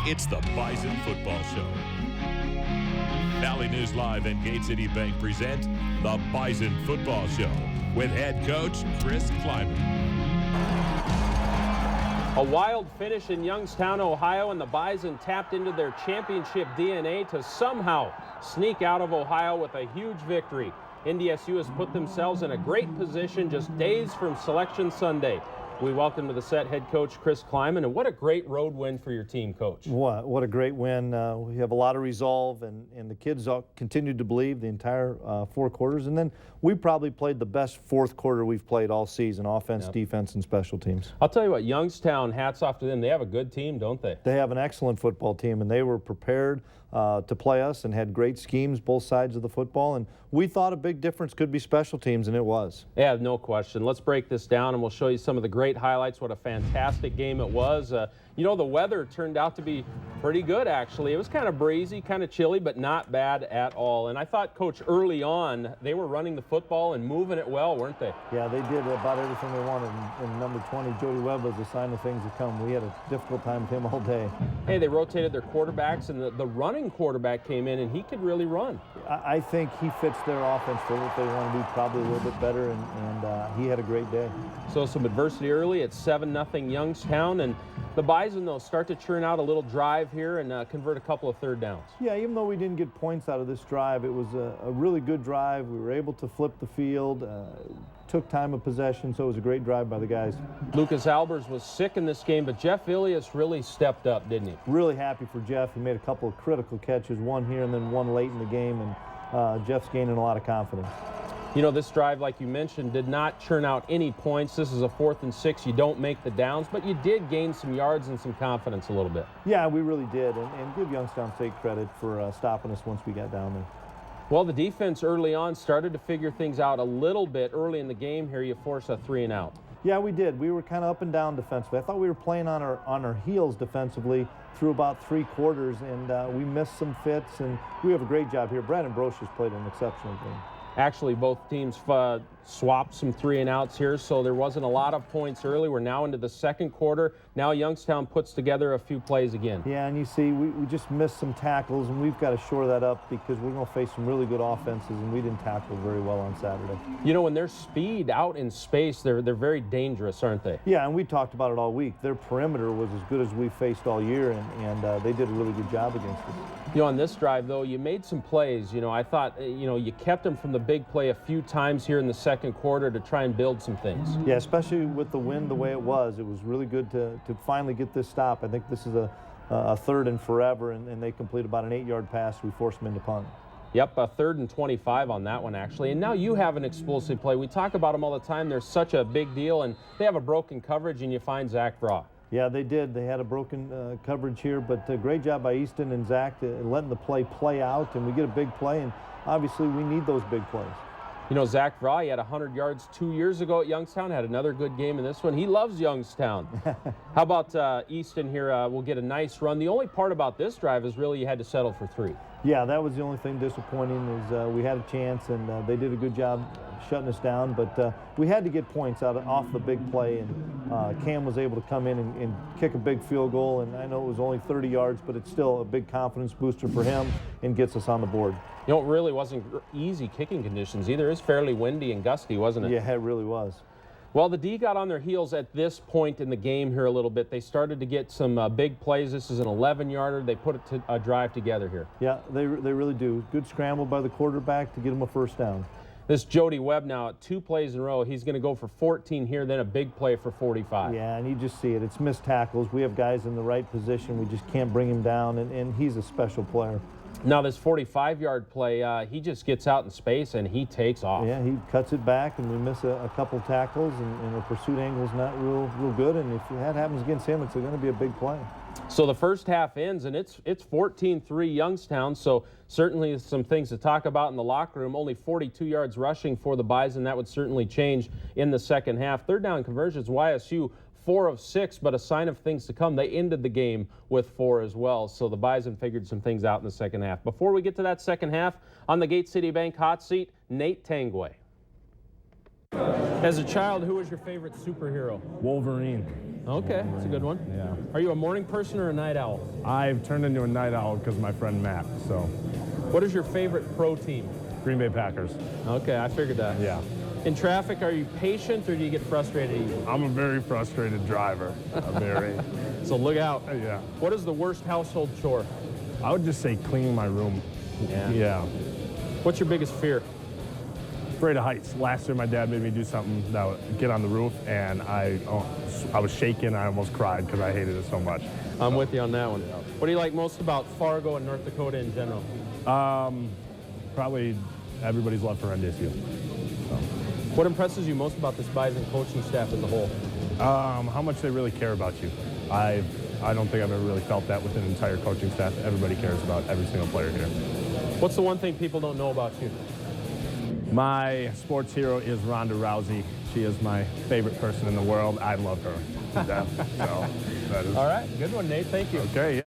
It's the Bison Football Show. Valley News Live and Gate City Bank present the Bison Football Show with head coach Chris Kleiman. A wild finish in Youngstown, Ohio, and the Bison tapped into their championship DNA to somehow sneak out of Ohio with a huge victory. NDSU has put themselves in a great position just days from Selection Sunday. We welcome to the set head coach Chris Kleiman, and what a great road win for your team, Coach. What a great win. We have a lot of resolve, and the kids all continued to believe the entire 4 quarters. And then we probably played the best fourth quarter we've played all season, offense, defense, and special teams. I'll tell you what, Youngstown, hats off to them. They have a good team, don't they? They have an excellent football team, and they were prepared to play us and had great schemes both sides of the football. And we thought a big difference could be special teams, and it was. Yeah, no question. Let's break this down, and we'll show you some of the great highlights. What a fantastic game it was. You know, the weather turned out to be pretty good, actually. It was kind of breezy, kind of chilly, but not bad at all. And I thought, Coach, early on, they were running the football and moving it well, weren't they? Yeah, they did about everything they wanted. And number 20, Jody Webb, was a sign of things to come. We had a difficult time with him all day. Hey, they rotated their quarterbacks, and the running quarterback came in, and he could really run. I think he fits their offense for what they want to do probably a little bit better, and he had a great day. So some adversity early at 7-0 Youngstown, and the Bison, though, start to churn out a little drive here and convert a couple of third downs. Yeah, even though we didn't get points out of this drive, it was a really good drive. We were able to flip the field, took time of possession, so it was a great drive by the guys. Lucas Albers was sick in this game, but Jeff Ilias really stepped up, didn't he? Really happy for Jeff. He made a couple of critical catches, one here and then one late in the game, and Jeff's gaining a lot of confidence. You know, this drive, like you mentioned, did not churn out any points. This is a 4th and 6. You don't make the downs, but you did gain some yards and some confidence a little bit. Yeah, we really did, and give Youngstown State credit for stopping us once we got down there. Well, the defense early on started to figure things out a little bit early in the game here. You forced a 3-and-out. Yeah, we did. We were kind of up and down defensively. I thought we were playing on our heels defensively through about 3 quarters, and we missed some fits, and we have a great job here. Brandon Brocious played an exceptional game. Actually, both teams swapped some 3-and-outs here, so there wasn't a lot of points early. We're now into the second quarter. Now Youngstown puts together a few plays again. Yeah, and you see, we just missed some tackles, and we've got to shore that up because we're going to face some really good offenses, and we didn't tackle very well on Saturday. You know, when they're speed out in space, they're very dangerous, aren't they? Yeah, and we talked about it all week. Their perimeter was as good as we faced all year, and they did a really good job against us. You know, on this drive, though, you made some plays. You know, I thought, you know, you kept them from the big play a few times here in the second quarter to try and build some things. Yeah, especially with the wind the way it was really good to finally get this stop. I think this is a 3rd and forever, and they complete about an 8-yard pass. We forced them into punt. Yep, a 3rd and 25 on that one, actually. And now you have an explosive play. We talk about them all the time. They're such a big deal, and they have a broken coverage, and you find Zach Vraw. Yeah, they did. They had a broken coverage here, but great job by Easton and Zach letting the play out, and we get a big play, and obviously we need those big plays. You know, Zach Vraw, he had 100 yards 2 years ago at Youngstown, had another good game in this one. He loves Youngstown. How about Easton here? We'll get a nice run. The only part about this drive is really you had to settle for 3. Yeah, that was the only thing disappointing is we had a chance, and they did a good job shutting us down, but we had to get points off the big play, and Cam was able to come in and kick a big field goal, and I know it was only 30 yards, but it's still a big confidence booster for him and gets us on the board. You know, it really wasn't easy kicking conditions either. It was fairly windy and gusty, wasn't it? Yeah, it really was. Well, the D got on their heels at this point in the game here a little bit. They started to get some big plays. This is an 11-yarder. They put a drive together here. Yeah, they really do. Good scramble by the quarterback to get him a 1st down. This Jody Webb now at 2 plays in a row. He's going to go for 14 here, then a big play for 45. Yeah, and you just see it. It's missed tackles. We have guys in the right position. We just can't bring him down, and he's a special player. Now this 45-yard play, he just gets out in space and he takes off. Yeah, he cuts it back, and we miss a couple tackles, and the pursuit angle is not real good. And if that happens against him, it's going to be a big play. So the first half ends, and it's 14-3 Youngstown. So certainly some things to talk about in the locker room. Only 42 yards rushing for the Bison. That would certainly change in the second half. Third down conversions, YSU 4 of 6, but a sign of things to come. They ended the game with 4 as well, so the Bison figured some things out in the second half. Before we get to that second half, on the Gate City Bank hot seat, Nate Tangway. As a child, who was your favorite superhero? Wolverine. Okay, that's a good one. Yeah. Are you a morning person or a night owl? I've turned into a night owl because of my friend Matt, so. What is your favorite pro team? Green Bay Packers. Okay, I figured that. Yeah. In traffic, are you patient or do you get frustrated easily? I'm a very frustrated driver. So look out. Yeah. What is the worst household chore? I would just say cleaning my room. Yeah. What's your biggest fear? Afraid of heights. Last year, my dad made me do something that would get on the roof, and I was shaking. I almost cried because I hated it so much. I'm with you on that one. What do you like most about Fargo and North Dakota in general? Probably everybody's love for NDSU. So. What impresses you most about this Bison coaching staff as a whole? How much they really care about you. I don't think I've ever really felt that with an entire coaching staff. Everybody cares about every single player here. What's the one thing people don't know about you? My sports hero is Ronda Rousey. She is my favorite person in the world. I love her to death. So that is... All right, good one, Nate. Thank you. Okay. Yeah.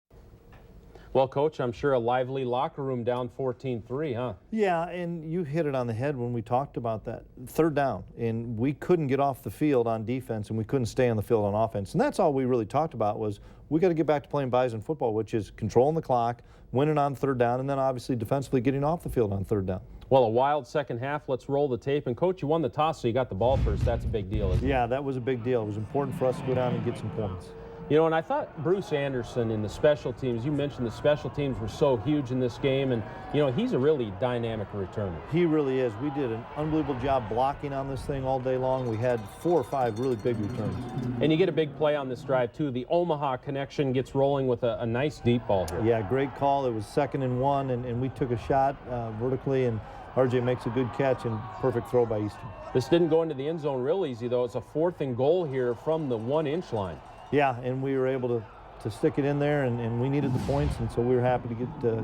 Well, Coach, I'm sure a lively locker room down 14-3, huh? Yeah, and you hit it on the head when we talked about that. Third down, and we couldn't get off the field on defense, and we couldn't stay on the field on offense. And that's all we really talked about was we got to get back to playing Bison football, which is controlling the clock, winning on third down, and then obviously defensively getting off the field on third down. Well, a wild second half. Let's roll the tape. And, Coach, you won the toss, so you got the ball first. That's a big deal, isn't it? Yeah, that was a big deal. It was important for us to go down and get some points. You know, and I thought Bruce Anderson in the special teams, you mentioned the special teams were so huge in this game, and, you know, he's a really dynamic returner. He really is. We did an unbelievable job blocking on this thing all day long. We had 4 or 5 really big returns. And you get a big play on this drive, too. The Omaha connection gets rolling with a nice deep ball here. Yeah, great call. It was 2nd and 1, and we took a shot vertically, and RJ makes a good catch and perfect throw by Easton. This didn't go into the end zone real easy, though. It's a 4th and goal here from the 1-inch line. Yeah, and we were able to stick it in there, and we needed the points, and so we were happy to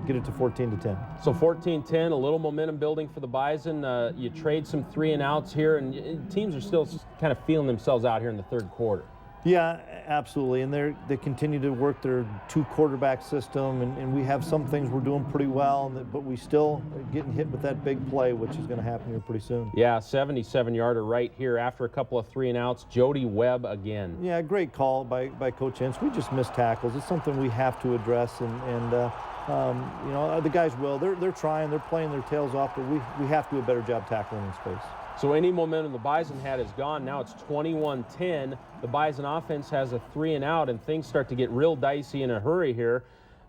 get it to 14-10. So 14-10, a little momentum building for the Bison. You trade some 3-and-outs here, and teams are still kind of feeling themselves out here in the third quarter. Yeah, absolutely, and they continue to work their 2-quarterback system, and we have some things we're doing pretty well, but we still are getting hit with that big play, which is going to happen here pretty soon. Yeah, 77-yarder right here after a couple of 3-and-outs. Jody Webb again. Yeah, great call by Coach Ince. We just missed tackles. It's something we have to address, and you know, the guys will. They're trying. They're playing their tails off, but we have to do a better job tackling in space. So any momentum the Bison had is gone. Now it's 21-10. The Bison offense has a 3-and-out, and things start to get real dicey in a hurry here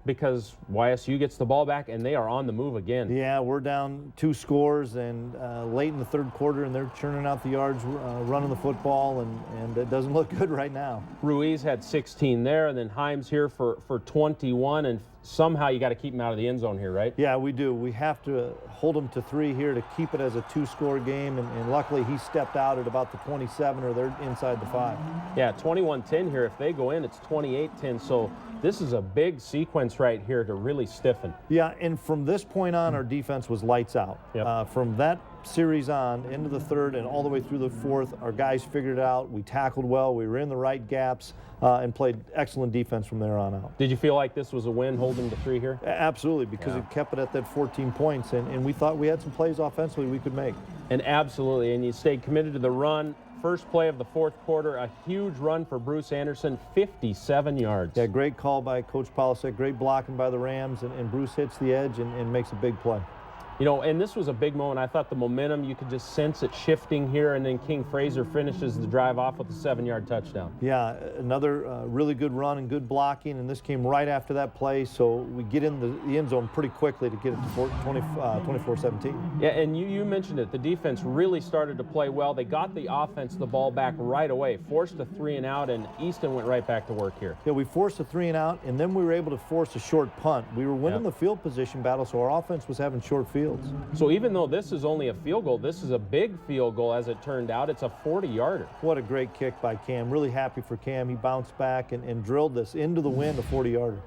because YSU gets the ball back, and they are on the move again. Yeah, we're down 2 scores, and late in the third quarter, and they're churning out the yards, running the football, and it doesn't look good right now. Ruiz had 16 there, and then Himes here for 21, and somehow you got to keep him out of the end zone here, right? Yeah, we do. We have to hold them to 3 here to keep it as a 2-score game, and luckily he stepped out at about the 27, or they're inside the 5. Yeah, 21-10 here. If they go in, it's 28-10, so this is a big sequence right here to really stiffen. Yeah, and from this point on, our defense was lights out. Yep. From that series on, into the third and all the way through the fourth, our guys figured it out. We tackled well. We were in the right gaps and played excellent defense from there on out. Did you feel like this was a win holding to 3 here? Absolutely, because it kept it at that 14 points, and we thought we had some plays offensively we could make. And absolutely, and you stayed committed to the run. First play of the fourth quarter, a huge run for Bruce Anderson, 57 yards. Yeah, great call by Coach Polisek, great blocking by the Rams, and Bruce hits the edge and makes a big play. You know, and this was a big moment. I thought the momentum, you could just sense it shifting here, and then King Fraser finishes the drive off with a 7-yard touchdown. Yeah, another really good run and good blocking, and this came right after that play, so we get in the end zone pretty quickly to get it to 24-17. Yeah, and you mentioned it. The defense really started to play well. They got the offense the ball back right away, forced a 3-and-out, and Easton went right back to work here. Yeah, we forced a 3-and-out, and then we were able to force a short punt. We were winning the field position battle, so our offense was having short fields. So even though this is only a field goal, this is a big field goal as it turned out. It's a 40-yarder. What a great kick by Cam. Really happy for Cam. He bounced back and drilled this into the wind, a 40-yarder.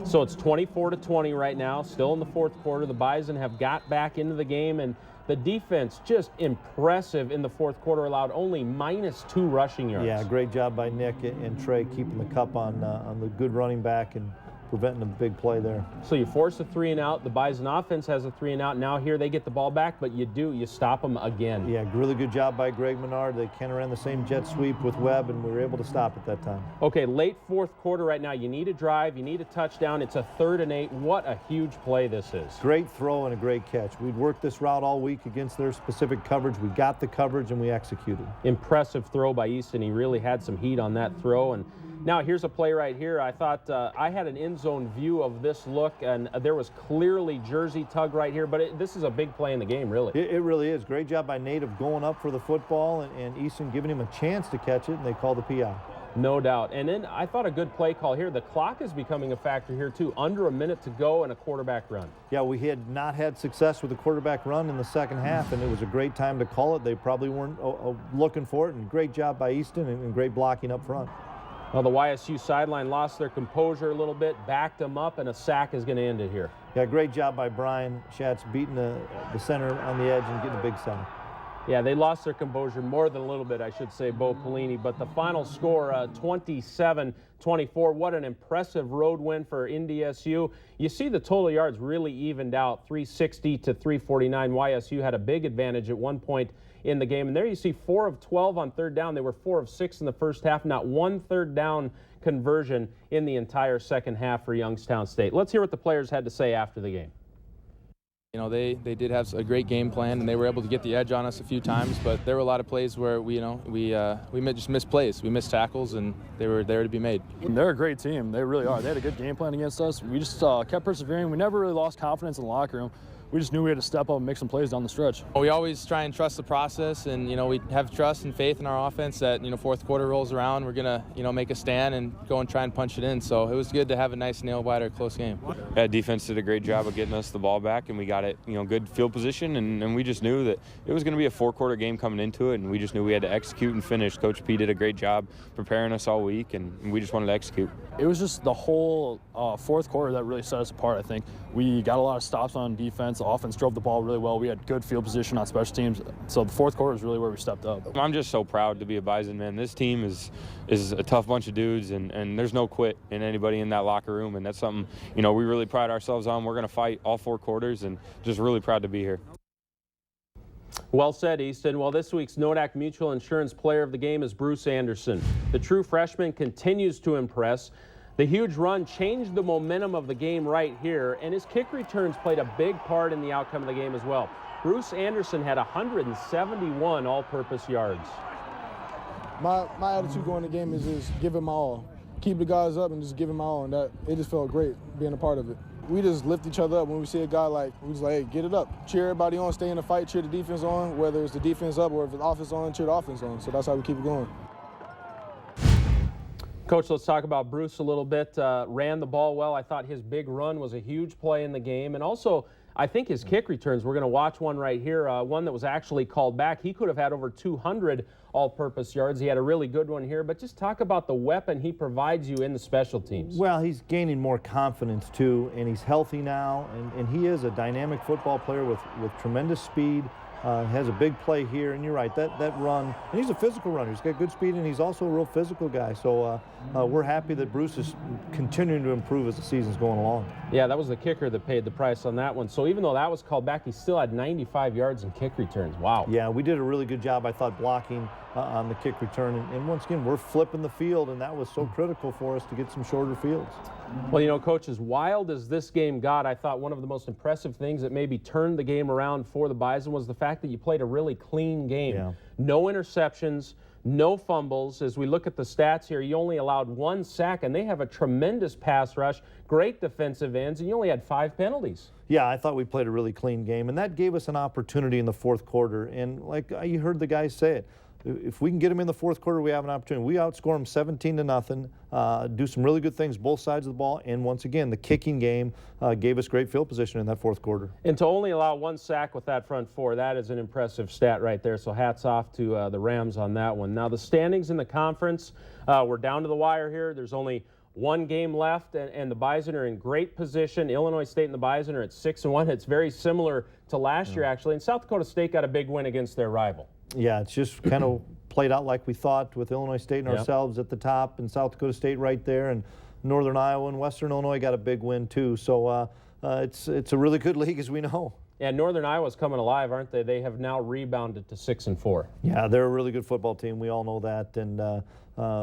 So it's 24-20 right now, still in the fourth quarter. The Bison have got back into the game, and the defense just impressive in the fourth quarter, allowed only -2 rushing yards. Yeah, great job by Nick and Trey keeping the cup on the good running back and preventing a big play there. So you force a 3-and-out. The Bison offense has a 3-and-out. Now here they get the ball back, but you stop them again. Yeah, really good job by Greg Menard. They kind of ran the same jet sweep with Webb, and we were able to stop at that time. Okay, late fourth quarter right now. You need a drive. You need a touchdown. It's a 3rd and 8. What a huge play this is. Great throw and a great catch. We'd worked this route all week against their specific coverage. We got the coverage, and we executed. Impressive throw by Easton. He really had some heat on that throw. And now here's a play right here. I thought I had an end zone view of this look, and there was clearly jersey tug right here, but this is a big play in the game, really. It really is. Great job by Nate of going up for the football and Easton giving him a chance to catch it, and they called the PI. No doubt. And then I thought a good play call here. The clock is becoming a factor here, too. Under a minute to go and a quarterback run. Yeah, we had not had success with the quarterback run in the second half, and it was a great time to call it. They probably weren't looking for it, and great job by Easton and great blocking up front. Well, the YSU sideline lost their composure a little bit, backed them up, and a sack is going to end it here. Yeah, great job by Brian Schatz beating the center on the edge and getting a big sack. Yeah, they lost their composure more than a little bit, I should say, Bo Pelini. But the final score, 27-24. What an impressive road win for NDSU. You see the total yards really evened out, 360 to 349. YSU had a big advantage at one point in the game. And there you see 4 of 12 on 3rd down. They were 4 of 6 in the first half. Not one 3rd down conversion in the entire second half for Youngstown State. Let's hear what the players had to say after the game. You know, they did have a great game plan, and they were able to get the edge on us a few times, but there were a lot of plays where we just missed plays. We missed tackles, and they were there to be made. They're a great team. They really are. They had a good game plan against us. We just kept persevering. We never really lost confidence in the locker room. We just knew we had to step up and make some plays down the stretch. We always try and trust the process, and we have trust and faith in our offense that fourth quarter rolls around, we're gonna make a stand and go and try and punch it in. So it was good to have a nice nail-biter close game. Yeah, defense did a great job of getting us the ball back, and we got it good field position, and we just knew that it was going to be a 4-quarter game coming into it, and we just knew we had to execute and finish. Coach P did a great job preparing us all week, and we just wanted to execute. It was just the whole fourth quarter that really set us apart, I think. We got a lot of stops on defense. The offense drove the ball really well. We had good field position on special teams. So the fourth quarter is really where we stepped up. I'm just so proud to be a Bison, man. This team is a tough bunch of dudes, and there's no quit in anybody in that locker room, and that's something, we really pride ourselves on. We're going to fight all 4 quarters, and just really proud to be here. Well said, Easton. Well, this week's Nodak Mutual Insurance Player of the Game is Bruce Anderson. The true freshman continues to impress. The huge run changed the momentum of the game right here, and his kick returns played a big part in the outcome of the game as well. Bruce Anderson had 171 all-purpose yards. My attitude going to the game is just give it my all. Keep the guys up and just give it my all, and it just felt great being a part of it. We just lift each other up when we see a guy we just hey, get it up. Cheer everybody on, stay in the fight, cheer the defense on, whether it's the defense up or if it's offense on, cheer the offense on. So that's how we keep it going. Coach, let's talk about Bruce a little bit. Ran the ball well. I thought his big run was a huge play in the game. And also, I think his kick returns, we're going to watch one right here, one that was actually called back. He could have had over 200 all-purpose yards. He had a really good one here. But just talk about the weapon he provides you in the special teams. Well, he's gaining more confidence, too, and he's healthy now. And he is a dynamic football player with tremendous speed. Has a big play here, and you're right, that run, and he's a physical runner. He's got good speed, and he's also a real physical guy. So we're happy that Bruce is continuing to improve as the season's going along. Yeah, that was the kicker that paid the price on that one. So even though that was called back, he still had 95 yards in kick returns. Wow. Yeah, we did a really good job, I thought, blocking on the kick return. And once again, we're flipping the field, and that was so critical for us to get some shorter fields. Well, Coach, as wild as this game got, I thought one of the most impressive things that maybe turned the game around for the Bison was the fact that you played a really clean game. Yeah. No interceptions, no fumbles. As we look at the stats here, you only allowed 1 sack, and they have a tremendous pass rush, great defensive ends, and you only had 5 penalties. Yeah, I thought we played a really clean game, and that gave us an opportunity in the fourth quarter. And like you heard the guys say it, if we can get them in the fourth quarter, we have an opportunity. We outscore them 17-0, do some really good things both sides of the ball, and once again, the kicking game gave us great field position in that fourth quarter. And to only allow 1 sack with that front 4, that is an impressive stat right there. So hats off to the Rams on that one. Now the standings in the conference, we're down to the wire here. There's only 1 game left, and the Bison are in great position. Illinois State and the Bison are at 6-1. It's very similar to last year, actually. And South Dakota State got a big win against their rival. Yeah, it's just kind of played out like we thought with Illinois State and ourselves at the top and South Dakota State right there. And Northern Iowa and Western Illinois got a big win too. So it's a really good league, as we know. Yeah, Northern Iowa's coming alive, aren't they? They have now rebounded to 6-4. Yeah, they're a really good football team. We all know that, and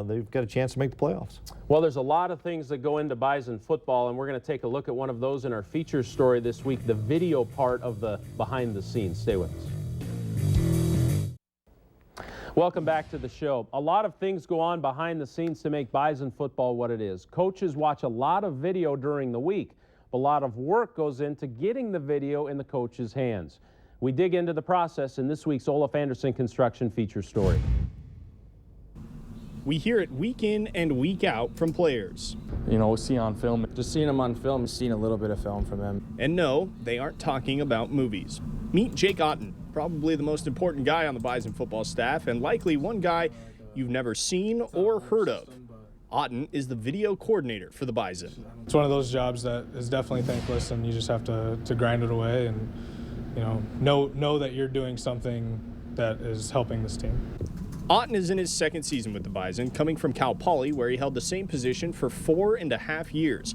they've got a chance to make the playoffs. Well, there's a lot of things that go into Bison football, and we're going to take a look at one of those in our feature story this week, the video part of the behind the scenes. Stay with us. Welcome back to the show. A lot of things go on behind the scenes to make Bison football what it is. Coaches watch a lot of video during the week. A lot of work goes into getting the video in the coach's hands. We dig into the process in this week's Olaf Anderson Construction feature story. We hear it week in and week out from players. You know, we see on film. Just seeing them on film, seeing a little bit of film from them. And no, they aren't talking about movies. Meet Jake Otten, probably the most important guy on the Bison football staff, and likely one guy you've never seen or heard of. Otten is the video coordinator for the Bison. It's one of those jobs that is definitely thankless, and you just have to grind it away and, you know that you're doing something that is helping this team. Otten is in his second season with the Bison, coming from Cal Poly, where he held the same position for 4.5 years.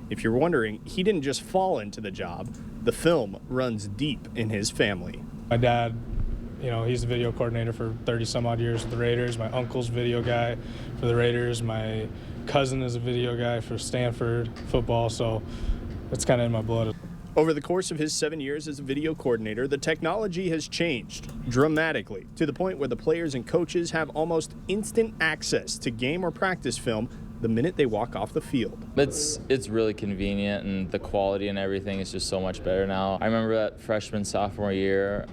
If you're wondering, he didn't just fall into the job. The film runs deep in his family. My dad, you know, he's the video coordinator for 30 some odd years with the Raiders. My uncle's video guy for the Raiders. My cousin is a video guy for Stanford football, so it's kind of in my blood. Over the course of his 7 years as a video coordinator, the technology has changed dramatically to the point where the players and coaches have almost instant access to game or practice film the minute they walk off the field. It's really convenient, and the quality and everything is just so much better now. I remember that freshman, sophomore year,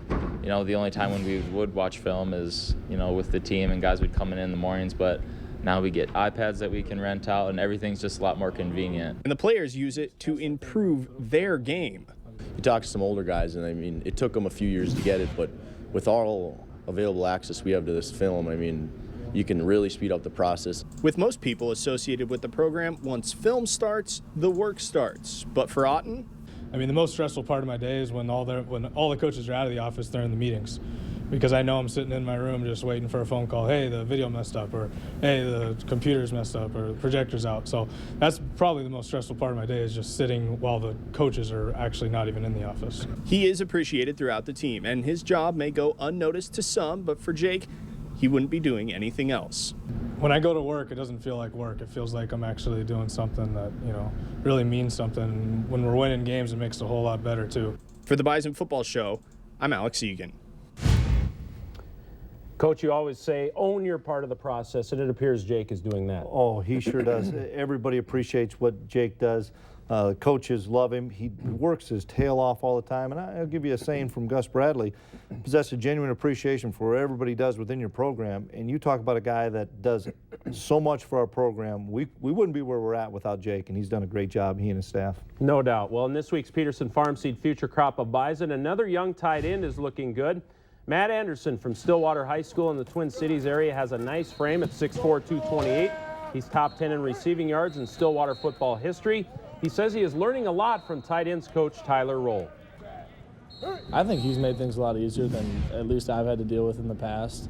you know, the only time when we would watch film is, you know, with the team and guys would come in the mornings, but now we get iPads that we can rent out, and everything's just a lot more convenient. And the players use it to improve their game. You talk to some older guys, and I mean, it took them a few years to get it, but with all available access we have to this film, I mean, you can really speed up the process. With most people associated with the program, once film starts, the work starts. But for Otten, I mean, the most stressful part of my day is when all the coaches are out of the office, they're in the meetings. Because I know I'm sitting in my room just waiting for a phone call. Hey, the video messed up, or hey, the computer's messed up, or the projector's out. So that's probably the most stressful part of my day, is just sitting while the coaches are actually not even in the office. He is appreciated throughout the team, and his job may go unnoticed to some, but for Jake, he wouldn't be doing anything else. When I go to work, it doesn't feel like work. It feels like I'm actually doing something that, you know, really means something. And when we're winning games, it makes it a whole lot better, too. For the Bison Football Show, I'm Alex Egan. Coach, you always say, own your part of the process, and it appears Jake is doing that. Oh, he sure does. Everybody appreciates what Jake does. Coaches love him. He works his tail off all the time. And I'll give you a saying from Gus Bradley: possess a genuine appreciation for what everybody does within your program. And you talk about a guy that does so much for our program. We wouldn't be where we're at without Jake, and he's done a great job, he and his staff. No doubt. Well, in this week's Peterson Farm Seed Future Crop of Bison, another young tight end is looking good. Matt Anderson from Stillwater High School in the Twin Cities area has a nice frame at 6'4", 228. He's top 10 in receiving yards in Stillwater football history. He says he is learning a lot from tight ends coach Tyler Roll. I think he's made things a lot easier than at least I've had to deal with in the past.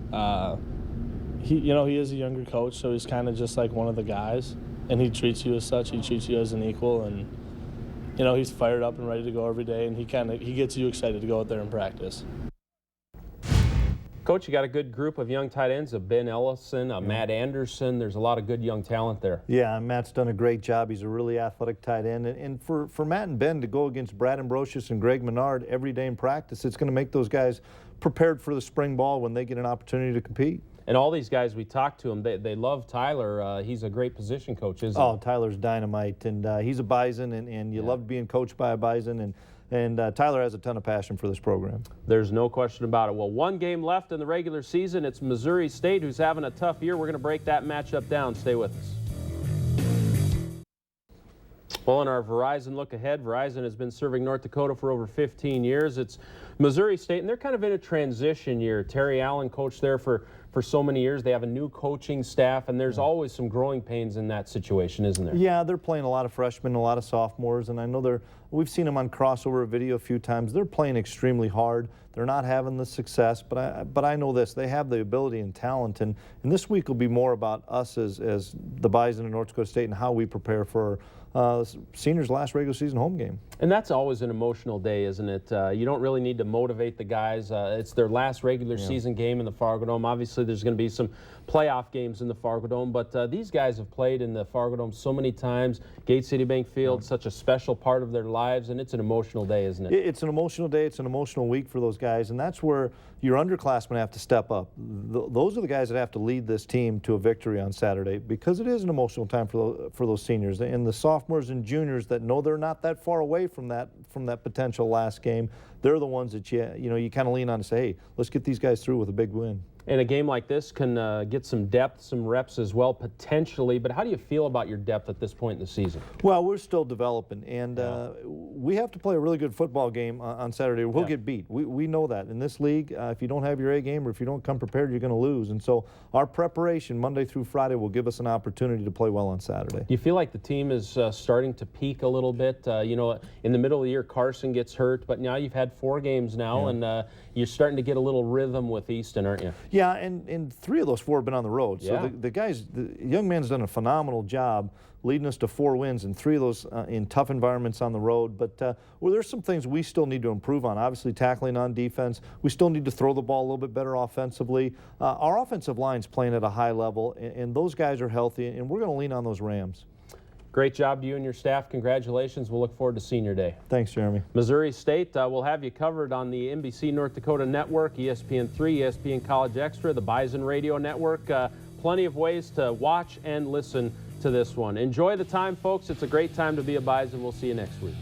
He is a younger coach, so he's kind of just like one of the guys, and he treats you as such. He treats you as an equal, and you know, he's fired up and ready to go every day, and he gets you excited to go out there and practice. Coach, you got a good group of young tight ends, a Ben Ellison, a Matt Anderson. There's a lot of good young talent there. Yeah, Matt's done a great job. He's a really athletic tight end. And for Matt and Ben to go against Brad Ambrosius and Greg Menard every day in practice, it's going to make those guys prepared for the spring ball when they get an opportunity to compete. And all these guys, we talked to them, they love Tyler. He's a great position coach, isn't he? Oh, Tyler's dynamite. And he's a Bison, and you love being coached by a Bison. And Tyler has a ton of passion for this program. There's no question about it. Well, one game left in the regular season. It's Missouri State, who's having a tough year. We're going to break that matchup down. Stay with us. Well, in our Verizon look ahead, Verizon has been serving North Dakota for over 15 years. It's Missouri State, and they're kind of in a transition year. Terry Allen coached there for for so many years. They have a new coaching staff, and there's always some growing pains in that situation, isn't there? Yeah, they're playing a lot of freshmen, a lot of sophomores, and I know we've seen them on crossover video a few times. They're playing extremely hard. They're not having the success, but I know this. They have the ability and talent, and this week will be more about us as the Bison and North Dakota State and how we prepare for seniors' last regular season home game. And that's always an emotional day, isn't it? You don't really need to motivate the guys. It's their last regular season game in the Fargo Dome. Obviously, there's going to be some playoff games in the Fargo Dome, but these guys have played in the Fargo Dome so many times. Gate City Bank Field, such a special part of their lives, and it's an emotional day, isn't it? It's an emotional day. It's an emotional week for those guys, and that's where your underclassmen have to step up. Those are the guys that have to lead this team to a victory on Saturday, because it is an emotional time for those seniors and the sophomores and juniors that know they're not that far away from that potential last game. They're the ones that you kind of lean on to say, hey, let's get these guys through with a big win. And a game like this can get some depth, some reps as well, potentially. But how do you feel about your depth at this point in the season? Well, we're still developing, and we have to play a really good football game on Saturday. We'll get beat. We know that. In this league, if you don't have your A game or if you don't come prepared, you're going to lose. And so our preparation Monday through Friday will give us an opportunity to play well on Saturday. Do you feel like the team is starting to peak a little bit? You know, in the middle of the year, Carson gets hurt, but now you've had 4 games now, and you're starting to get a little rhythm with Easton, aren't you? Yeah, and 3 of those 4 have been on the road. So the young man's done a phenomenal job leading us to 4 wins, and 3 of those in tough environments on the road. But well, there's some things we still need to improve on. Obviously, tackling on defense. We still need to throw the ball a little bit better offensively. Our offensive line's playing at a high level, and those guys are healthy, and we're going to lean on those Rams. Great job to you and your staff. Congratulations. We'll look forward to Senior Day. Thanks, Jeremy. Missouri State will have you covered on the NBC North Dakota Network, ESPN3, ESPN College Extra, the Bison Radio Network. Plenty of ways to watch and listen to this one. Enjoy the time, folks. It's a great time to be a Bison. We'll see you next week.